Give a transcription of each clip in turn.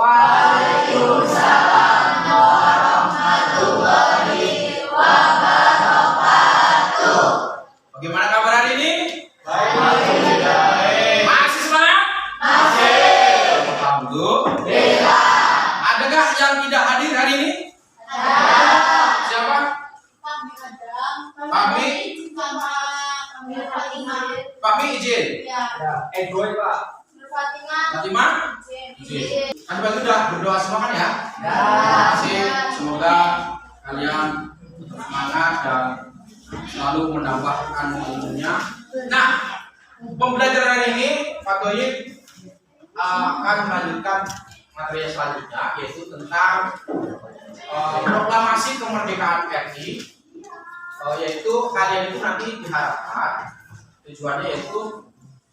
Waalaikumsalam warahmatullahi wabarakatuh. Bagaimana kabar hari ini? Baik. Masih semangat? Masih. Alhamdulillah. Adakah yang tidak hadir hari ini? Ada. Siapa? Kami. Pak Mi izin. Egoy Pak. Fatimah? Izin. Kan bagi sudah berdoa semua kan ya? Ya. Kasih. Semoga kalian semangat dan selalu menambahkan ilmunya. Nah, pembelajaran hari ini Pak Toyib akan melanjutkan materi selanjutnya, yaitu tentang proklamasi kemerdekaan RI. Yaitu kalian itu nanti diharapkan tujuannya yaitu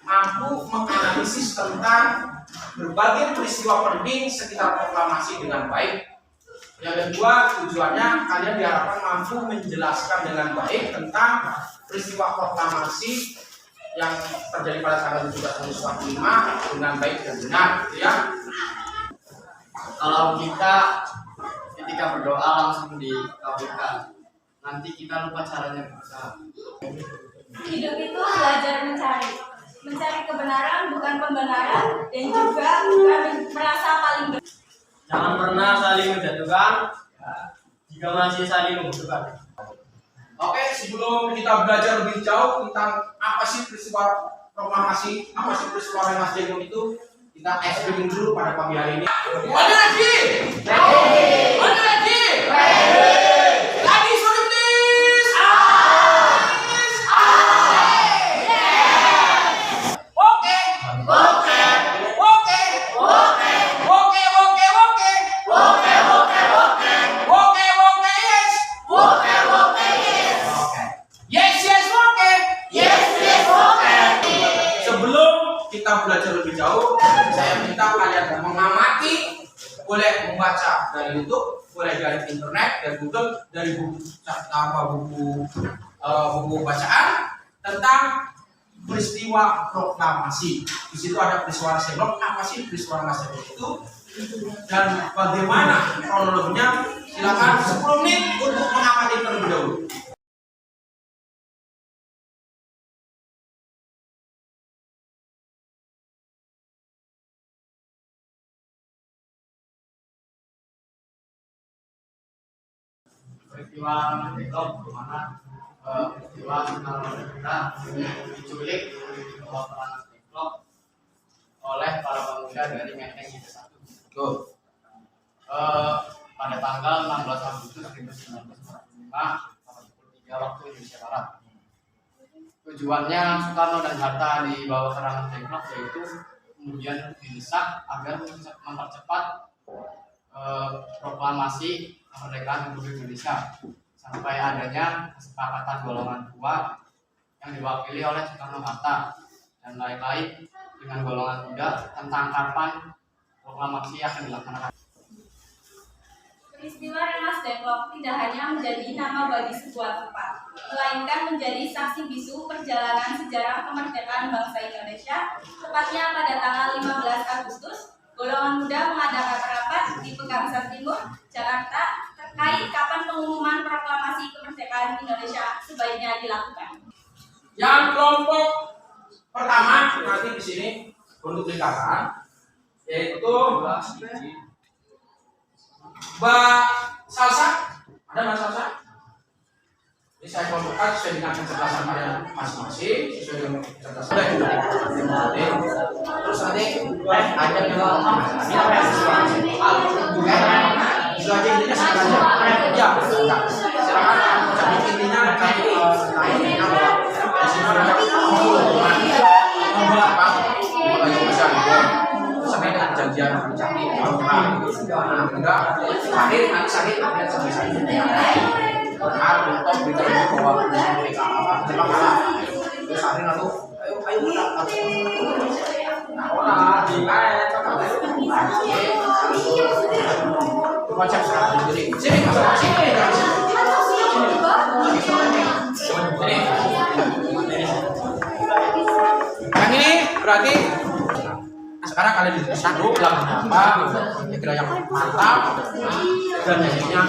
mampu menganalisis tentang berbagai peristiwa penting sekitar proklamasi dengan baik. Yang kedua, tujuannya kalian diharapkan mampu menjelaskan dengan baik tentang peristiwa proklamasi yang terjadi pada tanggal 17 Agustus 45 dengan baik dan benar, gitu ya. Kalau kita ketika berdoa langsung dikabulkan, nanti kita lupa caranya berusaha. Hidup itu belajar mencari kebenaran bukan pembenaran, dan juga bukan merasa paling benar. Jangan pernah saling menjatuhkan jika masih saling membutuhkan. Oke, sebelum kita belajar lebih jauh tentang apa sih peristiwa proklamasi, apa sih peristiwa Rengas Dengklok itu, kita explain dulu pada pagi hari ini. Ada lagi? Ada lagi? Lagi sudah please. Oke. Yes. Yes, oke. Sebelum kita belajar lebih jauh, saya minta kalian mengamati, boleh membaca dari YouTube, boleh dari internet, dari Google, dari buku bacaan tentang peristiwa proklamasi. Di situ ada peristiwa Rengas Dengklok. Apa sih peristiwa Rengas Dengklok itu? Dan bagaimana kronologinya? Silakan 10 menit untuk mengamati terlebih dahulu. Peristiwa Dengklok dimana peristiwa kita diculik di bawah Rengas Dengklok oleh para pemuda dari Menteng Indah 1. Pada tanggal 16 Agustus 1945 pukul 3 waktu Indonesia Barat. Tujuannya Soekarno dan Hatta di bawah Rengas Dengklok yaitu kemudian didesak agar mempercepat proklamasi kemerdekaan Republik Indonesia sampai adanya kesepakatan golongan 2 yang diwakili oleh Soekarno Hatta dan lain-lain dengan golongan 3 tentang kapan proklamasi akan dilaksanakan. Peristiwa Rengas Dengklok tidak hanya menjadi nama bagi sebuah tempat, melainkan menjadi saksi bisu perjalanan sejarah kemerdekaan bangsa Indonesia. Tepatnya pada tanggal 15 Agustus, golongan muda mengadakan rapat di Pegangsaan Timur, Jakarta, terkait kapan pengumuman proklamasi kemerdekaan Indonesia sebaiknya dilakukan. Yang kelompok pertama nanti di sini untuk dikatakan yaitu Mbak Salsa. Ada Mbak Salsa? Ini saya kelompokkan sesuai dengan kecerdasan kalian masing-masing, sesuai dengan kecerdasan. Terus nanti ada juga itu aja intinya sekarang aja. Ya, silakan jadi intinya nanti di sini ada apa? Bisa sampai dengan janjian cantik enggak akhir nanti sakit ada sampai benar untuk beritahu bahwa mereka apa Jepang kalah terus akhir lalu ayo menang nah orang di konsep sekarang jadi sini masalah sini yang ini berarti sekarang kalian duduk lagunya apa? Kira yang mantap dan nyanyinya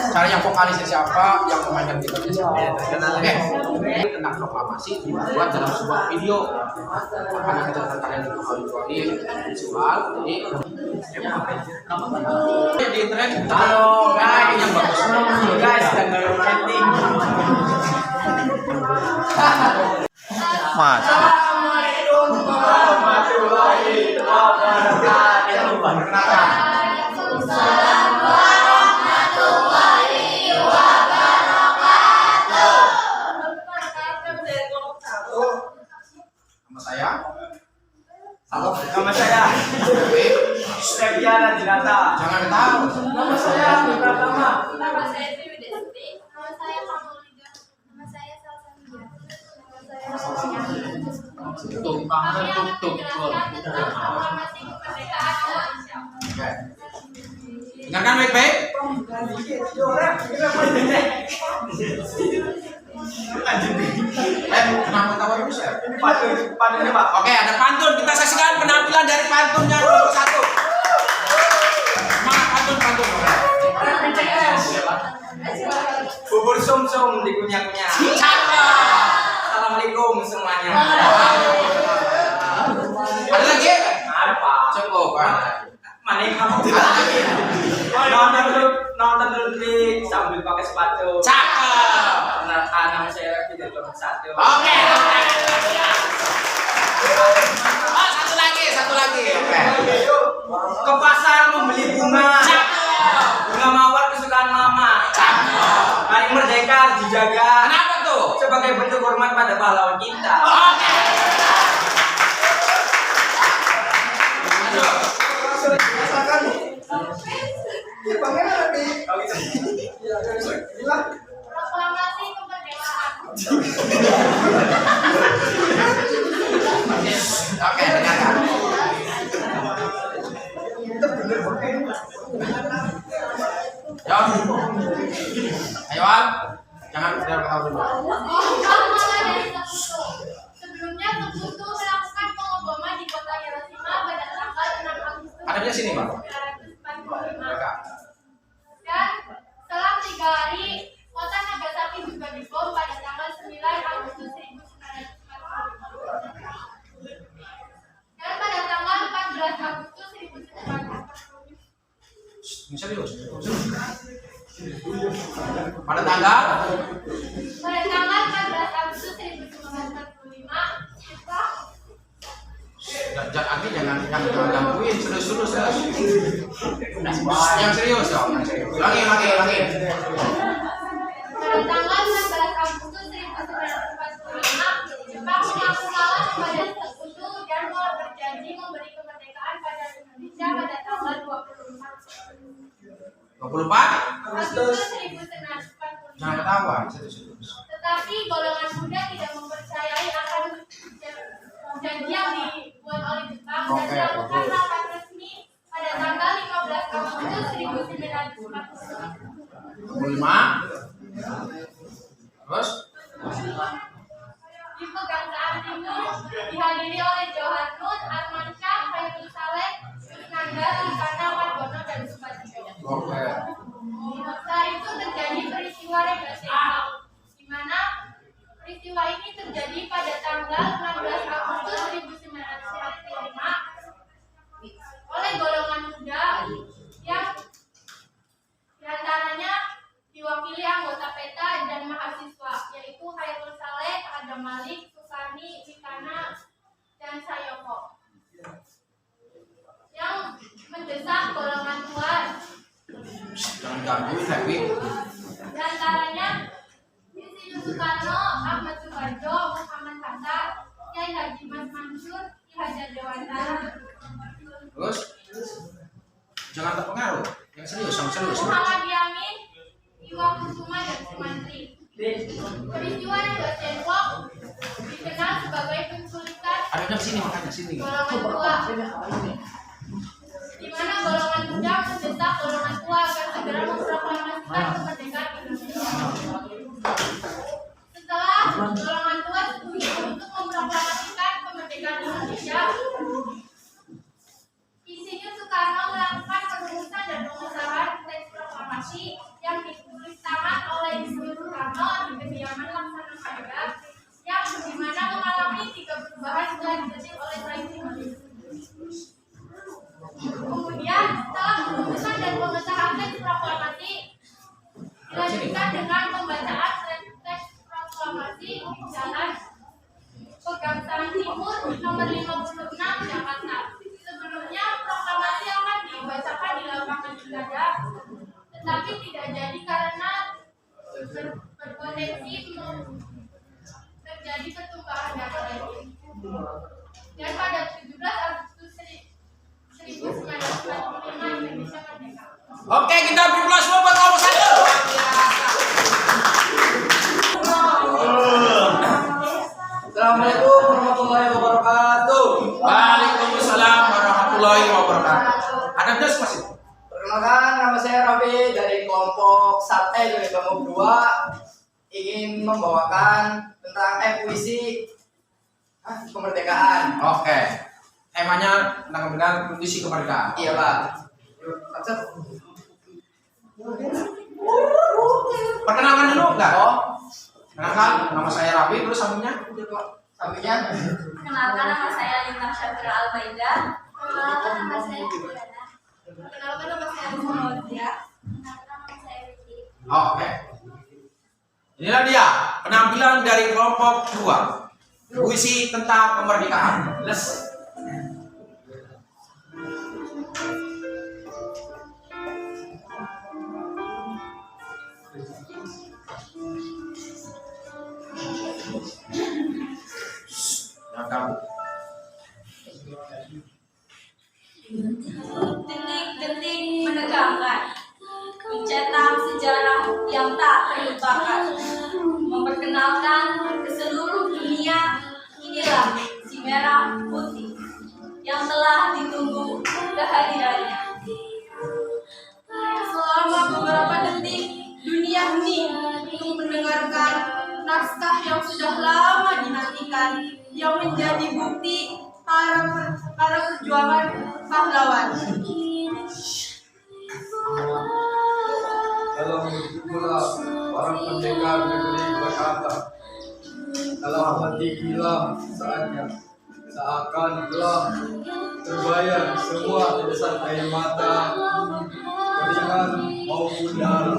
cara yang vokalisnya siapa, yang memainkan gitarnya siapa. Oke, tentang proklamasi dibuat dalam sebuah video. Makanya kita kalian untuk auditori visual. Jadi di internet halo guys yang bagus guys dan marketing. Mas. Assalamualaikum warahmatullahi wabarakatuh. Waalaikumsalam warahmatullahi wabarakatuh. Nama saya Nama saya Steviana Dinata. jangan tahu. Nama saya Pratama. Nama saya Triwidesti. Nama saya Paulida. Nama saya Salsabila. Nama saya Tuk tuk. tentang proklamasi kemerdekaan Indonesia. Oke. Dengarkan baik-baik. Kenapa tahu itu ya? Pantun Pak. Oke, ada pantun. Kita saksikan penampilan dari pantunnya nomor 1. Semangat pantun. Bubur sum-sum dikunyah-kunyah. Cakep. Assalamualaikum semuanya. Ada lagi? Ada Pak. Cukup. Mana yang kamu? Nonton dulu klik sambil pakai sepatu. Cakep. Nama saya Fidel nomor 1. Oke. Oh, satu lagi. Oke. Ke pasar membeli bunga. Cakep. Bunga mawar kesukaan mama. Cakep. Hari merdeka dijaga. Kenapa tuh? Sebagai bentuk hormat pada pahlawan kita. Oke. Proklamasi kemerdekaan. Oke, dengarkan. Ayo, Al. Jangan biar ketawa dulu. Awal dari Sekutu. Sebelumnya Sekutu melakukan pengeboman di kota Hiroshima pada tanggal 6 Agustus Hadapnya sini, Pak. 1945. Dan selang 3 hari, kota Nagasaki juga dibom pada tanggal 9 Agustus 1945. Dan pada tanggal 14 Agustus 1945. Serius. Pada tanggal Pada tanggal 14 Agustus 1945, jangan gangguin, serius. Yang serius dong. Lagi. pada tanggal 16 Agustus 1945, Jepang mengaku kalah kepada Sekutu dan berjanji memberi kemerdekaan pada Indonesia pada tanggal 24. Agustus 1945. Jangan ketawa, serius. Tetapi golongan muda tidak mempercayai akan janji yang dibuat oleh Jepang dan Oke, melakukan bagus. rapat resmi pada tanggal 15 Agustus 1945. 25. Terus Di Pegangsaan Timur dihadiri oleh Johan Nun, Arman Syah, Khairul Saleh, Yusnanda, Rikana, Margono, dan Subadjo. oke. Setelah itu terjadi peristiwa Regasega, di mana peristiwa ini terjadi pada tanggal 16 Agustus 1945 oleh golongan muda yang diantaranya diwakili anggota PETA dan mahasiswa, yaitu Khairul Saleh, Adam Malik, Sukarni, Rikana, dan Sayoko, yang mendesak golongan tua. Jangan gangguin, Dewi. Di antaranya Insinyur Soekarno, Ahmad Subarjo, Muhammad Hatta, Kiai Haji Mas Mansur, Ki Hajar Dewantara, Terus jangan terpengaruh. Yang serius. Muhammad Yamin, Iwa Kusuma, dan Sumantri. Peristiwa Regasega dikenal sebagai penculikan Ada sini, makanya sini. golongan tua, di mana golongan muda mendesak golongan tua agar segera memproklamasikan kemerdekaan Indonesia. Setelah golongan tua setuju untuk memproklamasikan Oke, kita beri plus buat kelompok 1. Assalamualaikum warahmatullahi wabarakatuh. Waalaikumsalam warahmatullahi wabarakatuh. Ada plus masih? Perkenalkan, nama saya Rabi dari kelompok dari kelompok 2 ingin membawakan tentang puisi kemerdekaan. Oke. Temanya tentang puisi kemerdekaan. Iya, Pak. Perkenalkan dulu enggak? Perkenalkan, nama saya Rabi, terus sambungnya? Sampingnya. Perkenalkan, nama saya Lintang Syafira Albaida. Perkenalkan, nama saya Juliana. Perkenalkan, nama saya Muhammadiyah. Perkenalkan, nama saya Vicky. Oke. Inilah dia penampilan dari kelompok 2. Puisi tentang kemerdekaan. Let's. Detik-detik menegangkan, mencetak sejarah yang tak terlupakan, memperkenalkan ke seluruh dunia. Inilah si merah putih yang telah ditunggu kehadirannya. Selama beberapa detik, dunia hening untuk mendengarkan naskah yang sudah lama dinantikan, yang menjadi bukti para perjuangan pahlawan. Dalam hiduplah para pendekar negeri berkata, dalam hati gila saatnya seakan telah terbayar semua tetesan air mata, keringat maupun darah.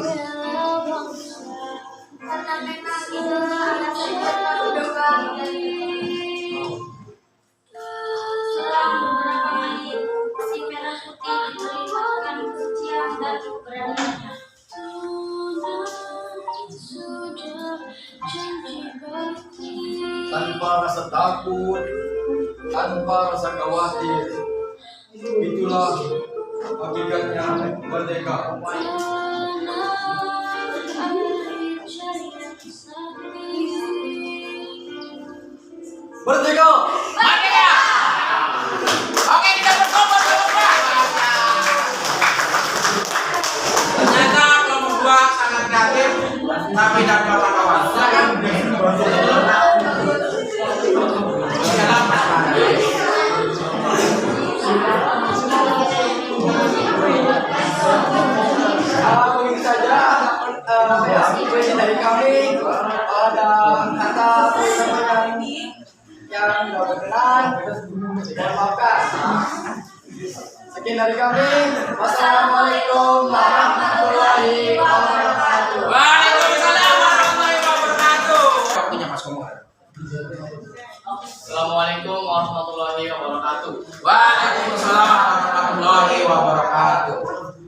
Karena memang inilah anak saya berdekat Selang beberapa menit, si merah putih diperlihatkan kesucian dan keberaniannya. Tanpa rasa takut, tanpa rasa khawatir, itulah hakikatnya merdeka. Merdeka. Merdeka. Oke, kita berkompor kelompok 2. Ternyata kelompok 2 sangat kreatif, tapi dan kawan-kawan. Silakan. Begitu saja puisi dari kami. Ada kata kali ini yang tidak berkenan, mohon maafkan. Sekian dari kami. Wassalamualaikum warahmatullahi wabarakatuh. Waalaikumsalam warahmatullahi wabarakatuh. Waktunya Mas Komar. Assalamualaikum warahmatullahi wabarakatuh. Waalaikumsalam warahmatullahi wabarakatuh.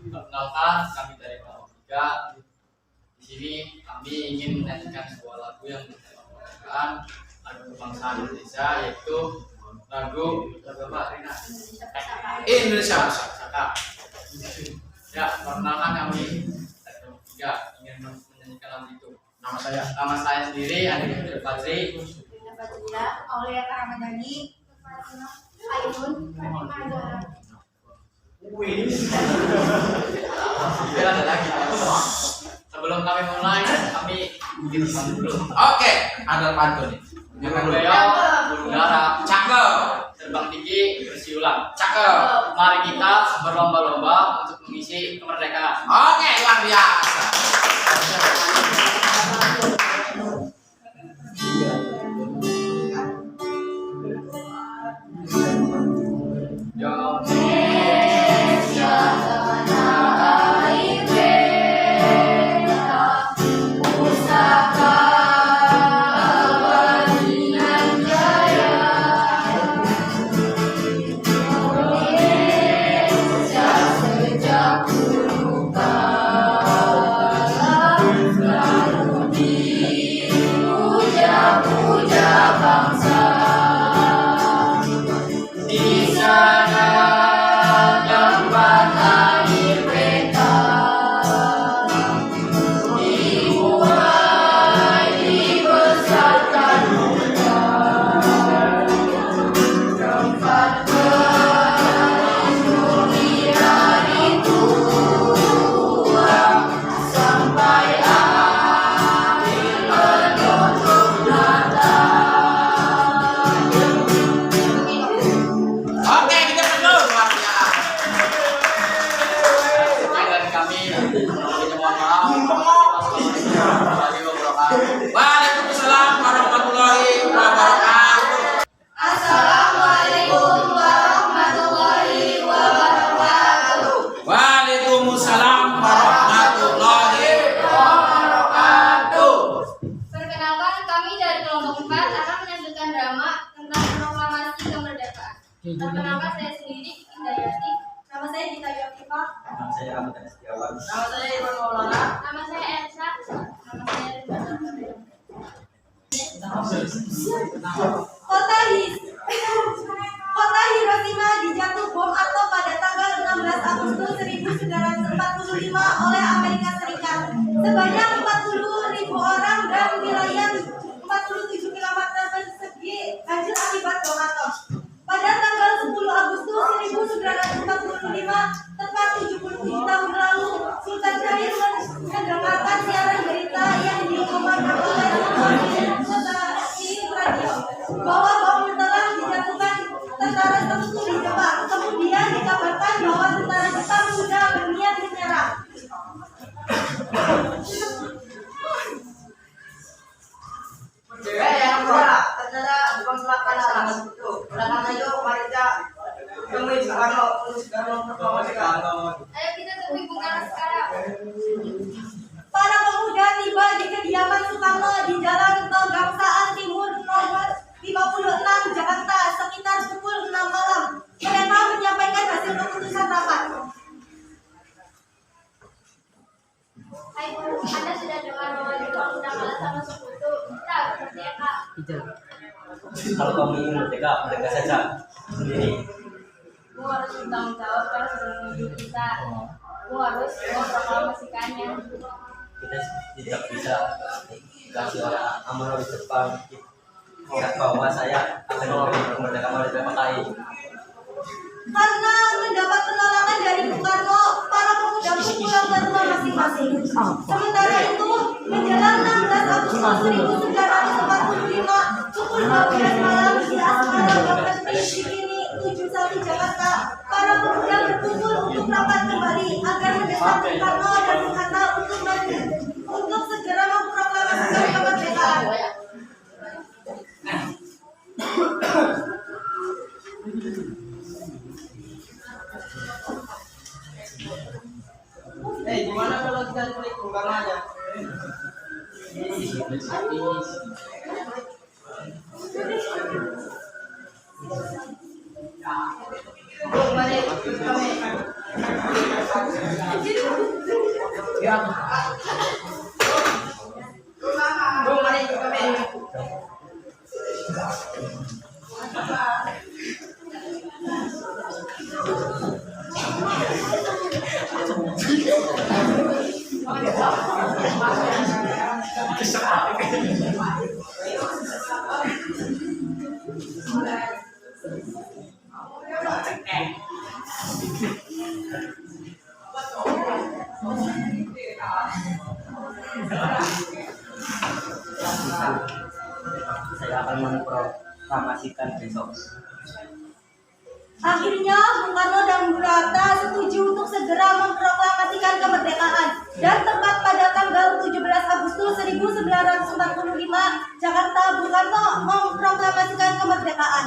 Perkenalkan, kami dari kelompok 3. Di sini kami ingin menyanyikan sebuah lagu yang bertemakan lagu kebangsaan Indonesia, yaitu lagu apa Rina? Indonesia Bersatu. Saka. Ya, perkenalkan kami dari kelompok 3 ingin menyanyikan lagu itu. Nama saya sendiri Andi Abdul Fadri. Fatia, Aulia Karamadani, Ainun, Fatimah Zahra. Biar ada lagi. Sebelum kami mulai, kami bikin pantun dulu. Oke, ada pantun nih. Dengan beliau, berudara, Cakep. terbang tinggi, bersiulang. Cakep. Mari kita berlomba-lomba untuk mengisi kemerdekaan. Oke, luar biasa. Sejak dulu kala selalu di Perkenalkan saya sendiri Indayati. Nama saya Dita Yotifa. Nama saya Ahmad Setiawan. Nama saya Iwan Maulana. Nama saya Elsa. Nama saya Rizal. Kota Hiroshima dijatuh bom atom pada tanggal 16 Agustus 1945 oleh Amerika Serikat. Sebanyak 40.000 orang dan wilayah 47 km persegi hancur akibat bom atom. Pada tanggal 10 Agustus 1945, tepat 77 tahun lalu, Sultan Syahrir mendengarkan siaran berita yang diumumkan oleh radio bahwa bom telah dijatuhkan tentara sekutu di Jepang. Kemudian dikabarkan bahwa tentara Jepang sudah berniat menyerah. Yang kedua, ternyata bukan selatan arah itu. Karena itu mari kita temui Soekarno proklamasikan. Ayo kita temui Bung Karno sekarang. Para pemuda tiba di kediaman Soekarno di Jalan Kebangsaan Timur nomor 56 Jakarta sekitar pukul 6 malam. Mereka menyampaikan hasil keputusan rapat. Hai Bu, Anda sudah dengar bahwa Jepang sudah kalah sama sekutu. Kita merdeka. Kalau kamu ingin merdeka, merdeka saja sendiri. Bu harus bertanggung jawab kalau sudah menuju kita. Bu harus memproklamasikannya. Kita tidak bisa kasih orang amanah di Jepang. Ingat bahwa saya akan memberi kemerdekaan dari PKI. Karena mendapat penolakan dari Bung Karno, para pemuda pun pulang ke rumah masing-masing. Sementara itu, menjelang 16 Agustus 1945, pukul 12 malam di Asmara Properti Cikini 71 Jakarta, para pemuda berkumpul untuk rapat kembali agar mendesak Bung Karno dan Bung Hatta untuk segera memproklamasikan kemerdekaan. Gimana kalau kita klik Bung Karno aja? Bung, mari ikut kami. Bung, mari ikut kami. Saya akan memproklamasikan besok. Akhirnya, Bung Karno dan Bung Hatta setuju untuk segera memproklamasikan kemerdekaan. Dan tepat pada tanggal 17 Agustus 1945, Jakarta, Bung Karno memproklamasikan kemerdekaan.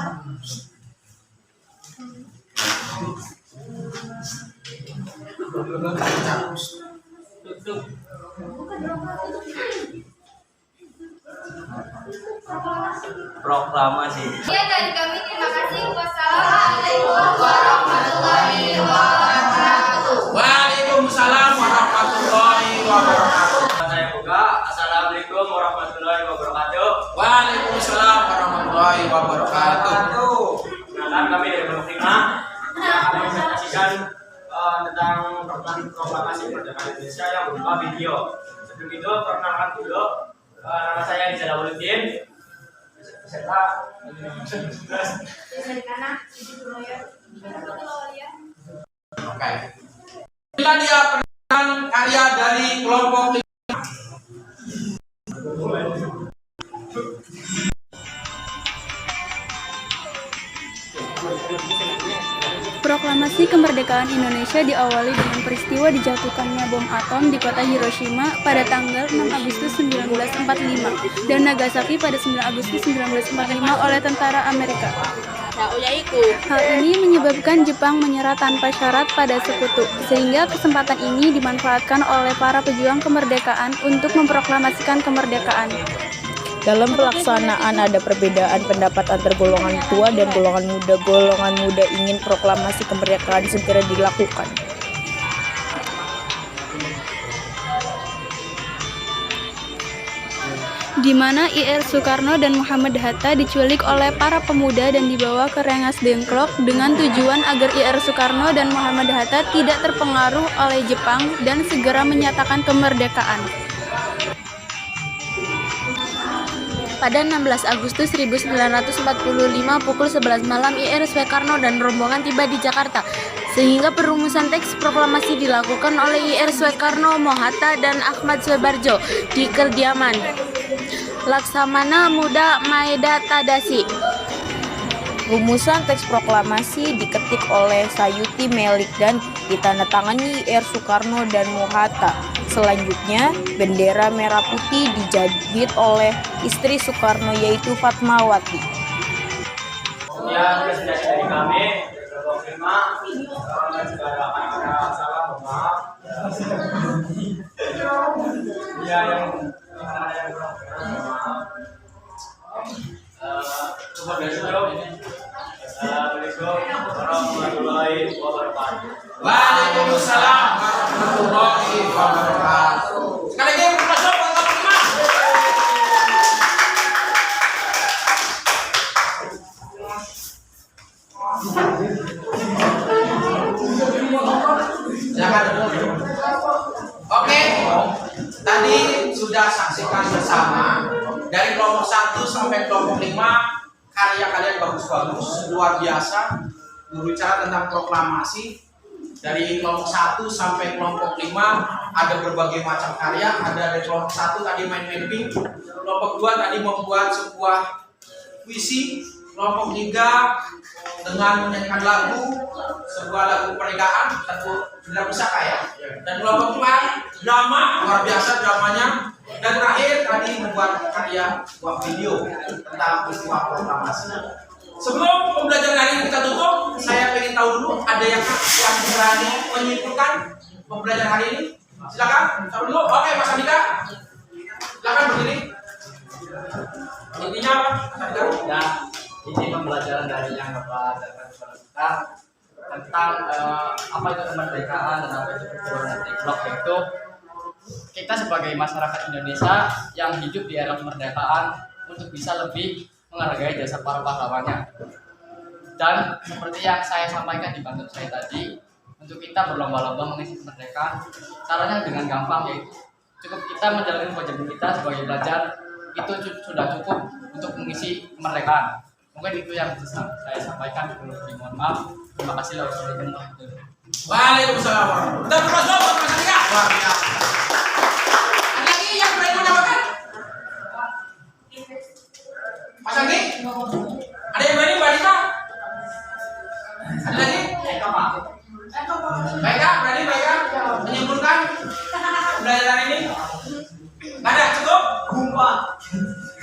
Proklamasi. Ya, dari kami terima kasih. Wassalamualaikum warahmatullahi wabarakatuh. Waalaikumsalam warahmatullahi wabarakatuh. Saya buka. Assalamualaikum warahmatullahi wabarakatuh. Waalaikumsalam warahmatullahi wabarakatuh. Perkenalkan, kami dari Pondok Lima yang akan menyaksikan tentang proklamasi kemerdekaan Indonesia yang berupa video. Sebelum itu, perkenalkan dulu, nama saya Rizal Awaludin beserta Oke. Inilah dia penampilan karya dari kelompok Proklamasi kemerdekaan Indonesia diawali dengan peristiwa dijatuhkannya bom atom di kota Hiroshima pada tanggal 6 Agustus 1945 dan Nagasaki pada 9 Agustus 1945 oleh tentara Amerika. Hal ini menyebabkan Jepang menyerah tanpa syarat pada sekutu, sehingga kesempatan ini dimanfaatkan oleh para pejuang kemerdekaan untuk memproklamasikan kemerdekaan. Dalam pelaksanaan ada perbedaan pendapat antar golongan tua dan golongan muda. Golongan muda ingin proklamasi kemerdekaan segera dilakukan. Di mana IR Soekarno dan Muhammad Hatta diculik oleh para pemuda dan dibawa ke Rengas Dengklok dengan tujuan agar IR Soekarno dan Muhammad Hatta tidak terpengaruh oleh Jepang dan segera menyatakan kemerdekaan. Pada 16 Agustus 1945 pukul 11 malam IR Soekarno dan rombongan tiba di Jakarta, sehingga perumusan teks proklamasi dilakukan oleh IR Soekarno, Mohatta, dan Ahmad Soebarjo di kediaman Laksamana Muda Maeda Tadashi. Rumusan teks proklamasi diketik oleh Sayuti Melik dan ditandatangani IR Soekarno dan Mohatta. Selanjutnya, bendera merah putih dijahit oleh istri Soekarno yaitu Fatmawati. Ya, presentasi dari kami, kelompok 5, dan juga ada salah, maaf. Ya, yang Waalaikumsalam warahmatullahi wabarakatuh. Sekali lagi kelompok 5. Silakan. Oke, tadi sudah saksikan bersama dari kelompok 1 sampai kelompok 5, karya kalian bagus-bagus, luar biasa. Berbicara tentang proklamasi dari kelompok 1 sampai kelompok 5 ada berbagai macam karya. Ada dari kelompok 1 tadi main mapping, kelompok 2 tadi membuat sebuah puisi, kelompok 3 dengan menyanyikan lagu, sebuah lagu pernikahan, satu benda pusaka ya. Dan kelompok 4 drama, luar biasa dramanya. Dan terakhir tadi membuat karya sebuah video tentang peristiwa proklamasi. Sebelum pembelajaran hari ini kita tutup, saya ingin tahu dulu ada yang berani menyimpulkan pembelajaran hari ini. Silakan, tahu dulu. Oke, Mas Andika, silakan berdiri. Intinya apa? Ya, ini pembelajaran dari yang Bapak ajarkan kepada kita tentang apa itu kemerdekaan dan apa itu perjuangan Dengklok, yaitu kita sebagai masyarakat Indonesia yang hidup di era kemerdekaan untuk bisa lebih menghargai jasa para pahlawannya. Dan seperti yang saya sampaikan di pantun saya tadi, untuk kita berlomba-lomba mengisi kemerdekaan, caranya dengan gampang, yaitu cukup kita menjalani kewajiban kita sebagai belajar, itu sudah cukup untuk mengisi kemerdekaan. Mungkin itu yang bisa saya sampaikan. Mohon maaf. Terima kasih. Waalaikumsalam warahmatullahi wabarakatuh. Mas Andika. Luar biasa. Ada lagi yang berani menambahkan? Mas Andi? Ada yang berani, Mbak Dita? Ada lagi? Baiklah, berani baiklah menyimpulkan pembelajaran ini? Nggak ada, cukup?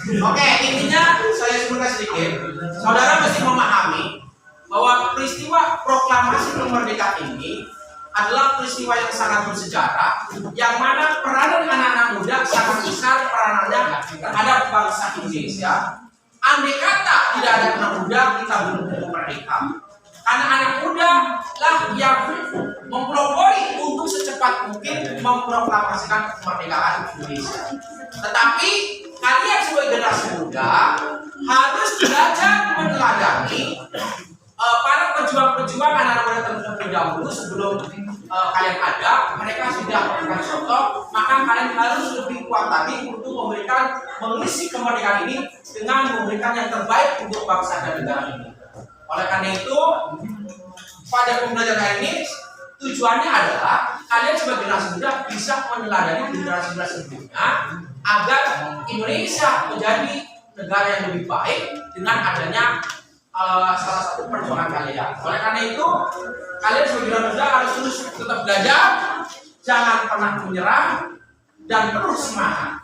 Oke, intinya saya simpulkan sedikit. Saudara mesti memahami bahwa peristiwa proklamasi kemerdekaan ini adalah peristiwa yang sangat bersejarah, yang mana peranan anak-anak muda sangat besar peranannya terhadap bangsa Indonesia. Andai kata tidak ada anak muda, kita belum tentu merdeka. Karena anak muda lah yang mempelopori untuk secepat mungkin memproklamasikan kemerdekaan Indonesia. Tetapi kalian sebagai generasi muda harus belajar meneladani para pejuang-pejuang anak-anak muda terlebih dahulu sebelum kalian ada. Mereka sudah memberikan contoh, maka kalian harus lebih kuat lagi untuk mengisi kemerdekaan ini dengan memberikan yang terbaik untuk bangsa dan negara ini. Oleh karena itu, pada pembelajaran hari ini tujuannya adalah kalian sebagai generasi muda bisa meneladani generasi-generasi sebelumnya agar Indonesia menjadi negara yang lebih baik dengan adanya salah satu perjuangan kalian. Oleh karena itu, kalian sebagai generasi muda harus terus tetap belajar, jangan pernah menyerah, dan terus semangat.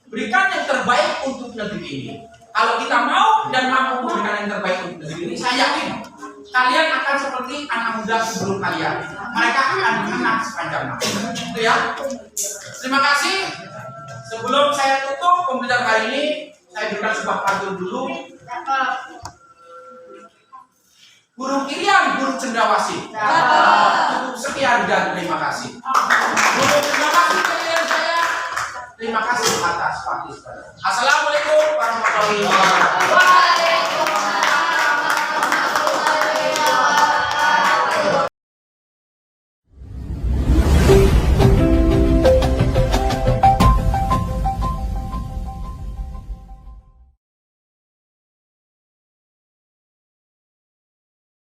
Berikan yang terbaik untuk negeri ini. Kalau kita mau dan mampu memberikan yang terbaik untuk negeri ini, saya yakin kalian akan seperti anak muda sebelum kalian. Mereka akan menang sepanjang masa. Itu ya. Terima kasih. Sebelum saya tutup pembelajaran kali ini, Saya berikan sebuah pantun dulu. Burung irian, burung cendrawasih. Cukup sekian dan terima kasih. Burung cendrawasih kalian saya. Terima kasih atas partisipasi. Assalamualaikum warahmatullahi wabarakatuh.